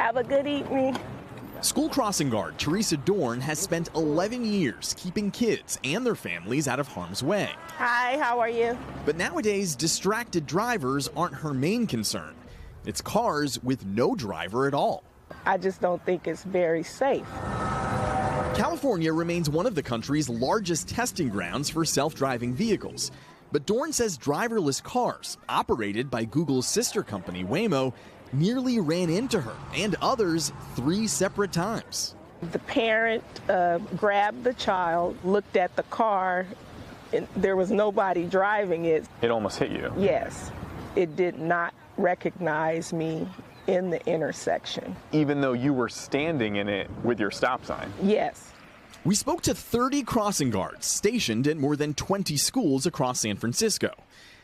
Have a good evening. School crossing guard Teresa Dorn has spent 11 years keeping kids and their families out of harm's way. Hi, how are you? But nowadays, distracted drivers aren't her main concern. It's cars with no driver at all. I just don't think it's very safe. California remains one of the country's largest testing grounds for self-driving vehicles. But Dorn says driverless cars, operated by Google's sister company Waymo, nearly ran into her and others 3 separate times. The parent grabbed the child, looked at the car, and there was nobody driving it. It almost hit you? Yes. It did not recognize me in the intersection. Even though you were standing in it with your stop sign? Yes. We spoke to 30 crossing guards stationed at more than 20 schools across San Francisco.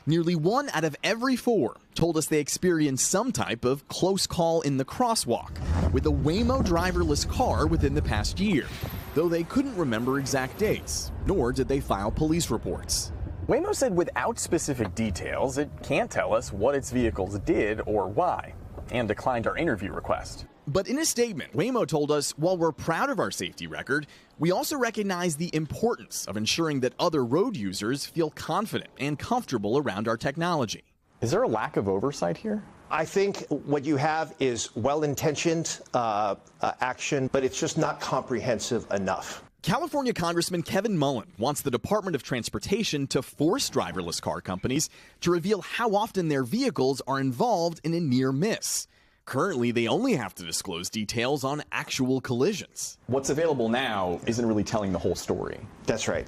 Nearly 1 out of every 4 told us they experienced some type of close call in the crosswalk with a Waymo driverless car within the past year, though they couldn't remember exact dates, nor did they file police reports. Waymo said without specific details, it can't tell us what its vehicles did or why, and declined our interview request. But in a statement, Waymo told us, while we're proud of our safety record, we also recognize the importance of ensuring that other road users feel confident and comfortable around our technology. Is there a lack of oversight here? I think what you have is well-intentioned action, but it's just not comprehensive enough. California Congressman Kevin Mullen wants the Department of Transportation to force driverless car companies to reveal how often their vehicles are involved in a near miss. Currently, they only have to disclose details on actual collisions. What's available now isn't really telling the whole story. That's right.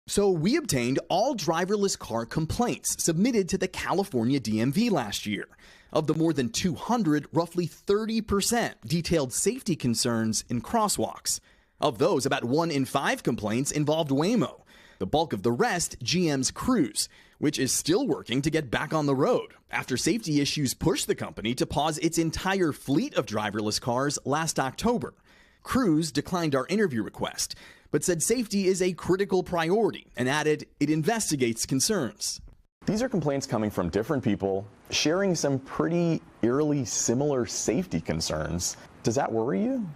So we obtained all driverless car complaints submitted to the California DMV last year. Of the more than 200, roughly 30% detailed safety concerns in crosswalks. Of those, about 1 in 5 complaints involved Waymo. The bulk of the rest, GM's Cruise, which is still working to get back on the road after safety issues pushed the company to pause its entire fleet of driverless cars last October. Cruise declined our interview request, but said safety is a critical priority and added it investigates concerns. These are complaints coming from different people, sharing some pretty eerily similar safety concerns. Does that worry you?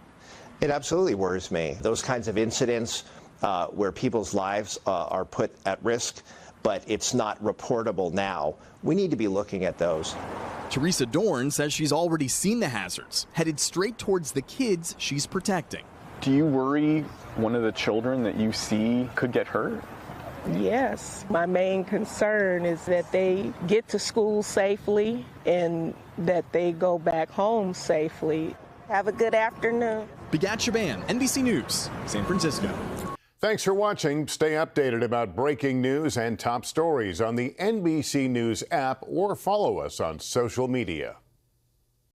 It absolutely worries me. Those kinds of incidents where people's lives are put at risk, but it's not reportable now. We need to be looking at those. Teresa Dorn says she's already seen the hazards, headed straight towards the kids she's protecting. Do you worry one of the children that you see could get hurt? Yes. My main concern is that they get to school safely and that they go back home safely. Have a good afternoon. Bigad, Shaban, NBC News, San Francisco. Thanks for watching. Stay updated about breaking news and top stories on the NBC News app or follow us on social media.